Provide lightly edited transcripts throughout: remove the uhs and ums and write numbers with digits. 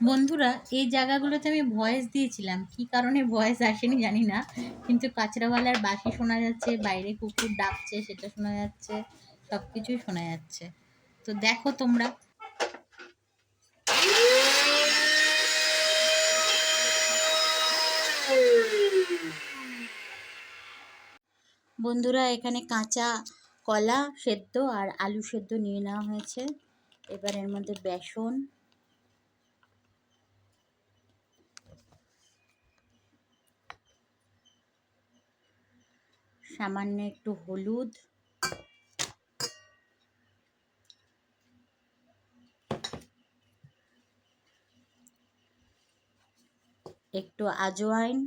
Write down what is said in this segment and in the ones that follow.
বন্ধুরা, এই জায়গাগুলোতে আমি ভয়েস দিয়েছিলাম, কি কারণে ভয়েস আসেনি জানি না, কিন্তু কাঁচরাওয়ালার বাঁশি শোনা যাচ্ছে, বাইরে কুকুর ডাকছে সেটা শোনা যাচ্ছে, সবকিছুই শোনা যাচ্ছে। তো দেখো তোমরা। বন্ধুরা, এখানে কাঁচা কলা সেদ্ধ আর আলু সেদ্ধ নিয়ে নেওয়া হয়েছে। এবার এর মধ্যে বেসন, সামান্য একটু হলুদ, একটু আজওয়াইন,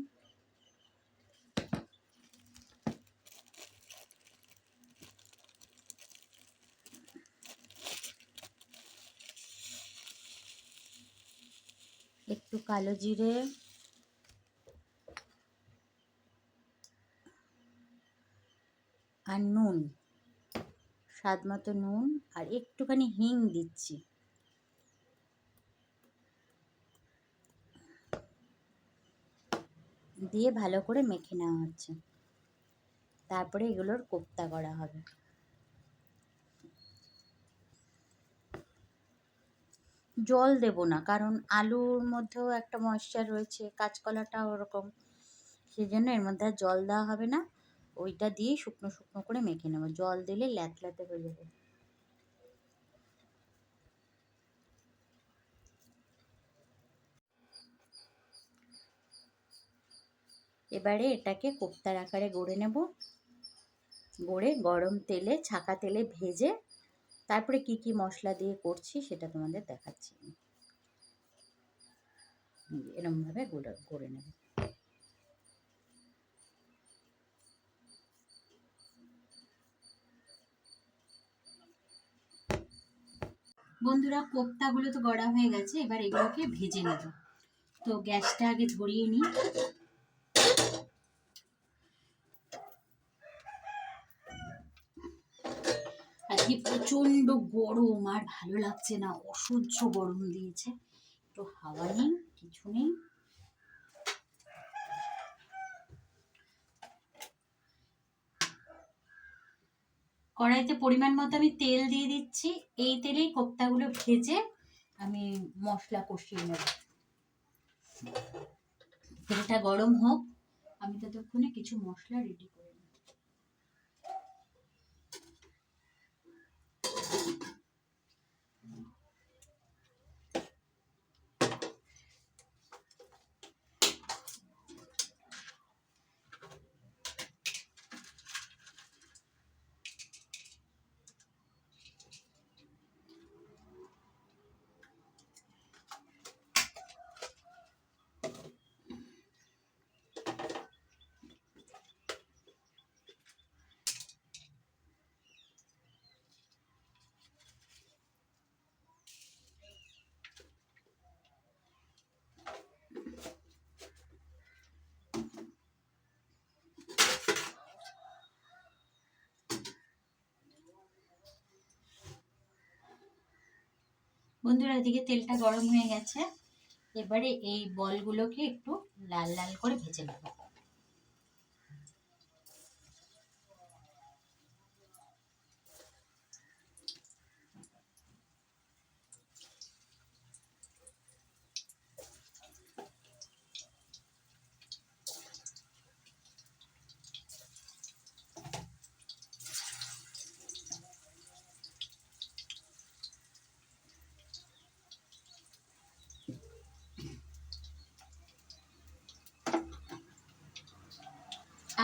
একটু কালো জিরে, আর নুন, স্বাদ মতো নুন, আর একটুখানি হিং দিচ্ছি। দিয়ে ভালো করে মেখে নেওয়া হচ্ছে। তারপরে এগুলোর কোপ্তা করা হবে। জল দেব না, কারণ আলুর মধ্যেও একটা ময়েশ্চার রয়েছে, কাঁচকলাটাও ওরকম, সেই জন্য এর মধ্যে আর জল দেওয়া হবে না। ওইটা দিয়ে শুকনো শুকনো করে মেখে নেবো, জল দিলে ল্যাতল্যাতে হয়ে যাবে। এবারে এটাকে কোপ্তার আকারে গড়ে নেব। গড়ে গরম তেলে, ছাঁকা তেলে ভেজে তারপরে কি কি মশলা দিয়ে করছি সেটা তোমাদের দেখাচ্ছি। এরমভাবে গড়ে নেব। বন্ধুরা, কোপ্তাগুলো তো গড়া হয়ে গেছে, এবার এগুলোকে ভেজে নেব। তো গ্যাসটা আগে ধরিয়ে নিই। আজকে প্রচণ্ড গরম, আর ভালো লাগছে না, অসহ্য গরম দিয়েছে। একটু হাওয়া নেই, কিছু নেই। কড়াইতে পরিমাণ মতো আমি তেল দিয়ে দিচ্ছি। এই তেলেই কোপ্তাগুলো ভেজে আমি মশলা কষিয়ে নেব। তেলটা গরম হোক, আমি ততক্ষণে কিছু মশলা রেডি করে নেব। বন্ধুরা, এদিকে তেলটা গরম হয়ে গেছে। এবারে এই বলগুলোকে একটু লাল লাল করে ভেজে নেব।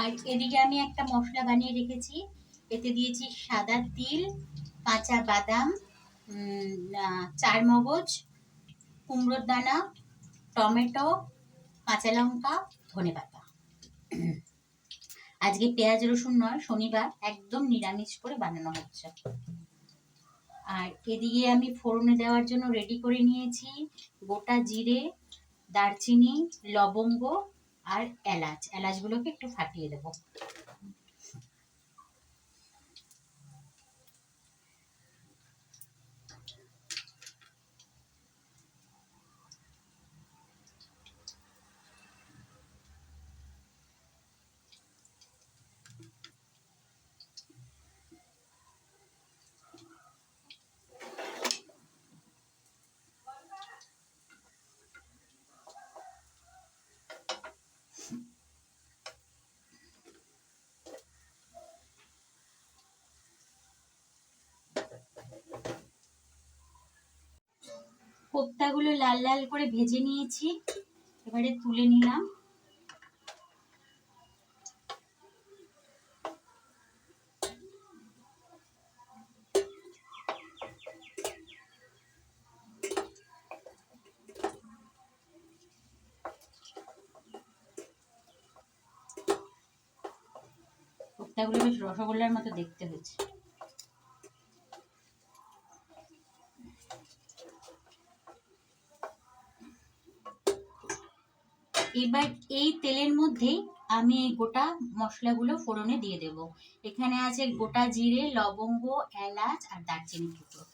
আর এদিকে আমি একটা মশলা বানিয়ে রেখেছি। এতে দিয়েছি সাদা তিল, কাঁচা বাদাম, চারমগজ, কুমড়োর দানা, টমেটো, কাঁচা লঙ্কা, ধনেপাতা। আজকে পেঁয়াজ রসুন নয়, শনিবার, একদম নিরামিষ করে বানানো হচ্ছে। আর এদিকে আমি ফোড়নে দেওয়ার জন্য রেডি করে নিয়েছি গোটা জিরে, দারচিনি, লবঙ্গ আর এলাচ। এলাচগুলোকে একটু ফাটিয়ে দেবো। কোপ্তাগুলো লাল লাল করে ভেজে নিয়েছি, এবারে তুলে নিলাম। কোপ্তাগুলো বেশ রসগোল্লার মতো দেখতে হয়েছে। এবার এই তেলের মধ্যেই আমি এই গোটা মশলাগুলো ফোড়নে দিয়ে দেব। এখানে আছে গোটা জিরে, লবঙ্গ, এলাচ আর দারচিনি টুকরো।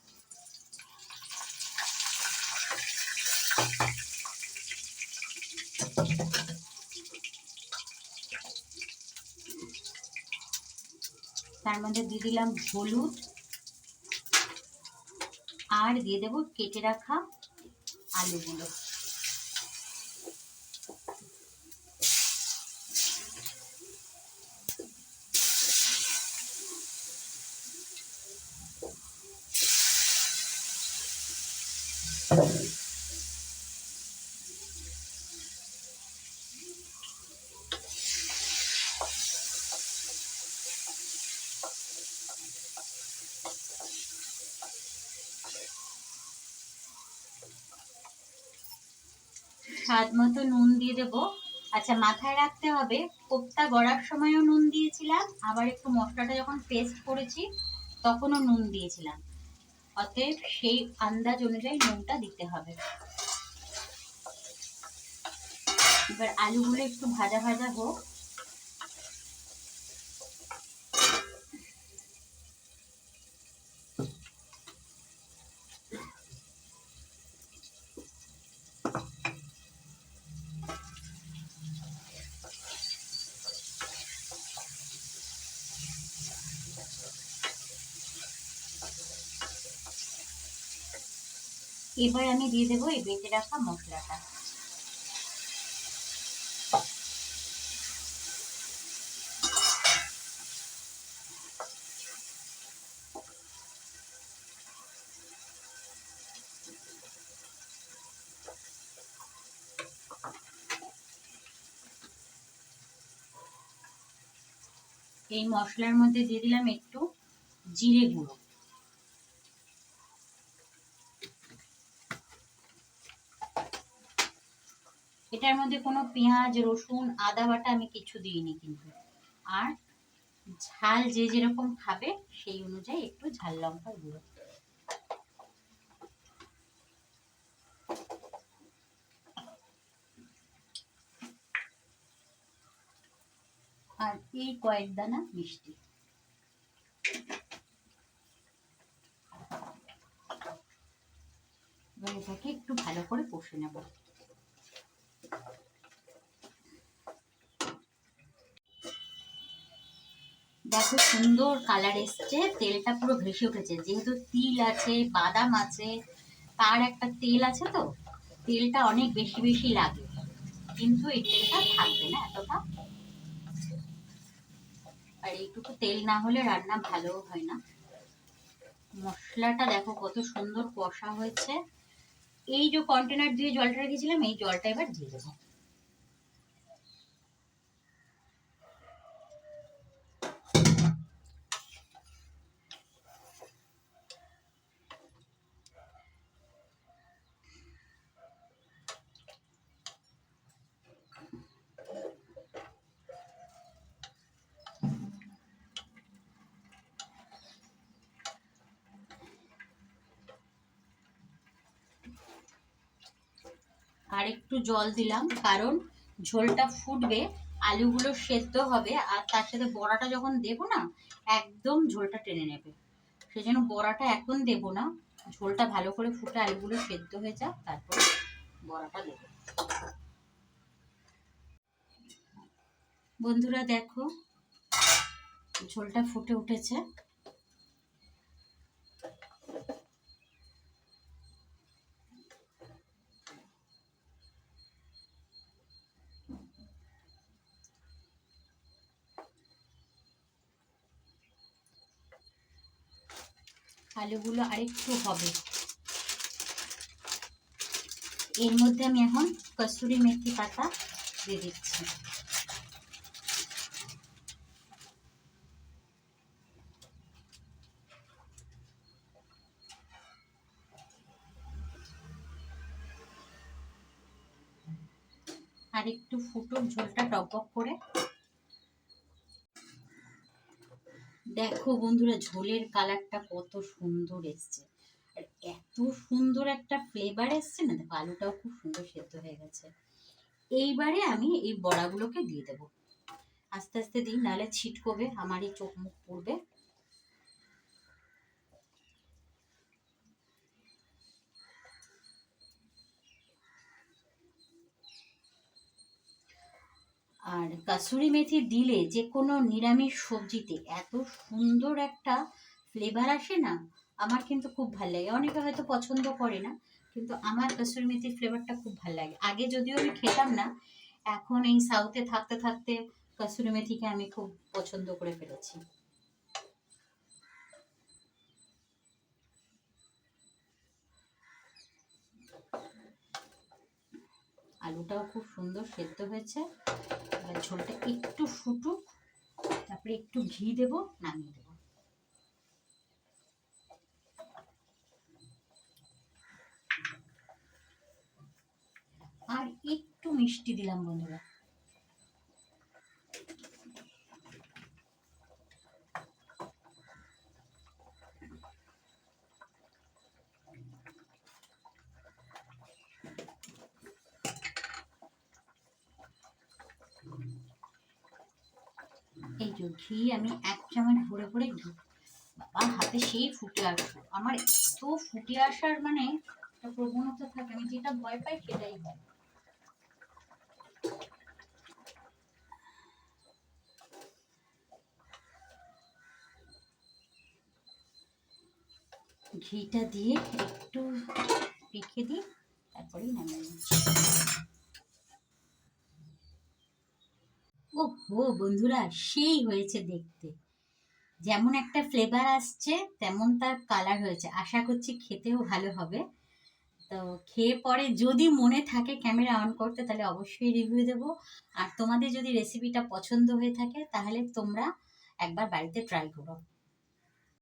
তার মধ্যে দিয়ে দিলাম হলুদ আর দিয়ে দেবো কেটে রাখা আলুগুলো। স্বাদ মতো নুন দিয়ে দেবো। আচ্ছা, মাথায় রাখতে হবে কোপ্তা গড়ার সময়ও নুন দিয়েছিলাম, আবার একটু মশলাটা যখন পেস্ট করেছি তখনও নুন দিয়েছিলাম, অতএব সেই আন্দাজ অনুযায়ী নুনটা দিতে হবে। এবার আলুগুলো একটু ভাজা ভাজা হোক। এবার আমি দিয়ে দেবো এই বেটে রাখা মশলাটা। এই মশলার মধ্যে দিয়ে দিলাম একটু জিরে গুঁড়ো। এটার মধ্যে কোনো পেঁয়াজ, রসুন, আদা বাটা আমি কিছু দিইনি কিন্তু। আর ঝাল যে যেরকম খাবে সেই অনুযায়ী একটু ঝাল লঙ্কার গুঁড়ো। আর এই কয়েক দানা মিষ্টি। এবার এটাকে একটু ভালো করে কষে নেব। দেখো সুন্দর কালার এসছে, তেলটা পুরো ভেসে উঠেছে। যেহেতু তিল আছে, বাদাম আছে, তার একটা তেল আছে, তো তেলটা অনেক বেশি বেশি লাগে, কিন্তু এই তেলটা থাকবে না এতটা। আর এইটুকু তেল না হলে রান্না ভালো হয় না। মশলাটা দেখো কত সুন্দর কষা হয়েছে। এই যে কন্টেনার দিয়ে জলটা রেখেছিলাম, এই জলটা এবার দিয়ে দেবো। আর একটু জল দিলাম, কারণ ঝোলটা ফুটবে, আলুগুলো সেদ্ধ হবে, আর তার সাথে বড়াটা যখন দেবো না একদম ঝোলটা টেনে নেবে। সেই জন্য বড়াটা এখন দেবো না, ঝোলটা ভালো করে ফুটে আলুগুলো সেদ্ধ হয়ে যাক, তারপর বড়াটা দেবো। বন্ধুরা দেখো ঝোলটা ফুটে উঠেছে। আলুগুলো আরেকটু হবে। এর মধ্যে আমি এখন কসুরি মেথি পাতা দিয়ে দিচ্ছি। আর একটু ফুটুক, ঝোলটা টকবক করে। দেখো বন্ধুরা, ঝোলের কালারটা কত সুন্দর এসছে, আর এত সুন্দর একটা ফ্লেভার এসছে না। দেখো আলুটাও খুব সুন্দর সেদ্ধ হয়ে গেছে। এইবারে আমি এই বড়াগুলোকে দিয়ে দেবো। আস্তে আস্তে দিই, নাহলে ছিটকবে, আমারই চোখ মুখ পড়বে। আর কাসুরি মেথি দিলে যে কোনো নিরামিষ সবজিতে এত সুন্দর একটা ফ্লেভার আসে না, আমার কিন্তু খুব ভালো লাগে। অনেকে হয়তো পছন্দ করে না, কিন্তু আমার কাসুরি মেথির ফ্লেভারটা খুব ভালো লাগে। আগে যদিও আমি খেতাম না, এখন এই সাউথে থাকতে থাকতে কাসুরি মেথিকে আমি খুব পছন্দ করে ফেলেছি। আলুটাও খুব সুন্দর সেদ্ধ হয়েছে। এবার ঝোলটা একটু ফুটুক, তারপরে একটু ঘি দেবো, নামিয়ে দেবো। আর একটু মিষ্টি দিলাম বন্ধুরা। এই যে ঘি আমি 1 চামচ ভরে ভরে ঘি, বাবা হাতে সেই ফুটে আসবে। আমার এত ফুটে আসার মানে একটা প্রবণতা থাকে, আমি যেটা ভয় পাই সেটাই হয়। ঘিটা দিয়ে একটু রেখে দিই, তারপরেই নামিয়ে নিচ্ছি। ওহো বন্ধুরা, সেই হয়েছে দেখতে। যেমন একটা ফ্লেভার আসছে, তেমন তার কালার হয়েছে। আশা করছি খেতেও ভালো হবে। তো খেয়ে পরে যদি মনে থাকে ক্যামেরা অন করতে, তাহলে অবশ্যই রিভিউ দেবো। আর তোমাদের যদি রেসিপিটা পছন্দ হয়ে থাকে, তাহলে তোমরা একবার বাড়িতে ট্রাই করো।